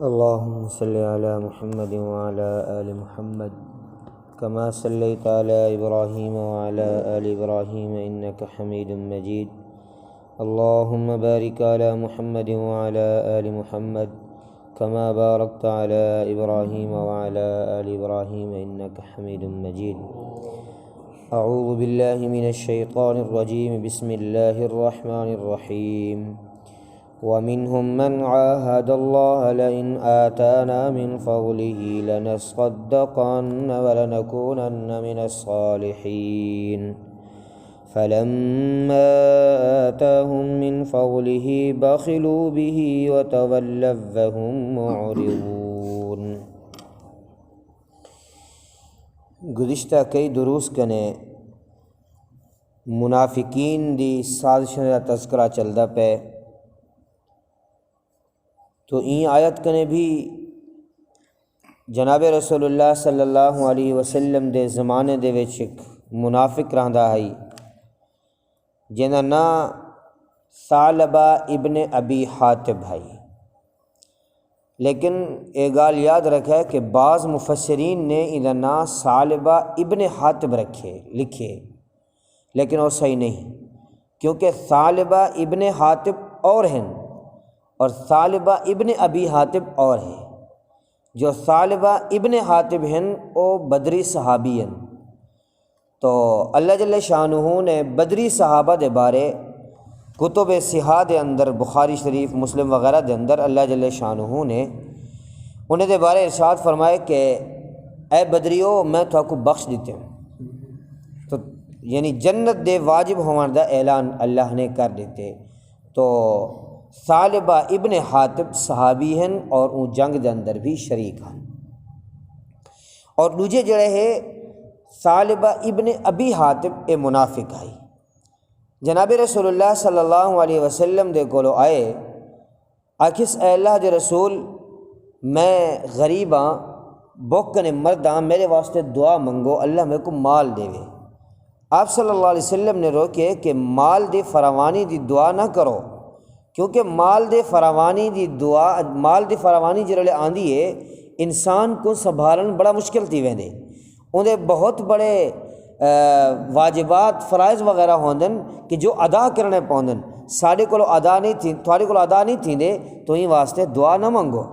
اللهم صل على محمد وعلى آل محمد كما صليت على إبراهيم وعلى آل إبراهيم إنك حميد مجيد. اللهم بارك على محمد وعلى آل محمد كما باركت على إبراهيم وعلى آل إبراهيم إنك حميد مجيد. أعوذ بالله من الشيطان الرجيم. بسم الله الرحمن الرحيم. ومنهم من عاهد الله لئن آتانا من فضله لنصدقن ولنكونن من الصالحين فلما آتاهم من فضله بخلوا به وتولوا وهم معرضون. گزشتہ کئی دروس کنے منافقین دی سازشوں کا تذکرہ چلدا پے، تو این آیت کنے بھی جناب رسول اللہ صلی اللہ علیہ وسلم دے زمانے دے وچ ایک منافق رہندا ہے جنہاں نام ثعلبہ ابن ابی حاتب ہے. لیکن ایک گال یاد رکھے کہ بعض مفسرین نے انہاں نام ثعلبہ ابن حاتب لکھے، لیکن وہ صحیح نہیں، کیونکہ ثعلبہ ابن حاتب اور ہیں اور ثعلبہ ابن ابی حاتب اور ہے. جو ثعلبہ ابن حاتب ہیں وہ بدری صحابی ہیں. تو اللہ جل شانہ نے بدری صحابہ دے بارے کتب صحاح دے اندر، بخاری شریف، مسلم وغیرہ دے اندر اللہ جل شانہ نے انہیں دے بارے ارشاد فرمائے کہ اے بدریو میں تو کو بخش دیتے ہوں. تو یعنی جنت دے واجب ہونے دا اعلان اللہ نے کر دیتے. تو ثعلبہ ابن حاتب صحابی ہیں اور ان جنگ دے اندر بھی شریک ہیں. اور دوجے جڑے ہے ثعلبہ ابن ابی حاتب اے منافق ہے. جناب رسول اللہ صلی اللہ علیہ وسلم دے کولو آئے، آکھس اے اللہ دے رسول میں غریب ہاں، بوکنے مرد ہاں، میرے واسطے دعا منگو، اللہ میرے کو مال دے وے. آپ صلی اللہ علیہ وسلم نے روکے کہ مال دی فراوانی دی دعا نہ کرو، کیونکہ مال دی فراوانی جڑے آندی ہے انسان کو سنبھالن بڑا مشکل تھی ویندے. اندے بہت بڑے واجبات فرائض وغیرہ ہوندن کہ جو ادا کرنے پوندن، ساڈے کولو ادا نہیں تھی، تھوڑے کولو ادا نہیں تھیندے، تو ہی واسطے دعا نہ منگو.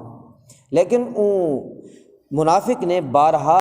لیکن منافق نے بارہا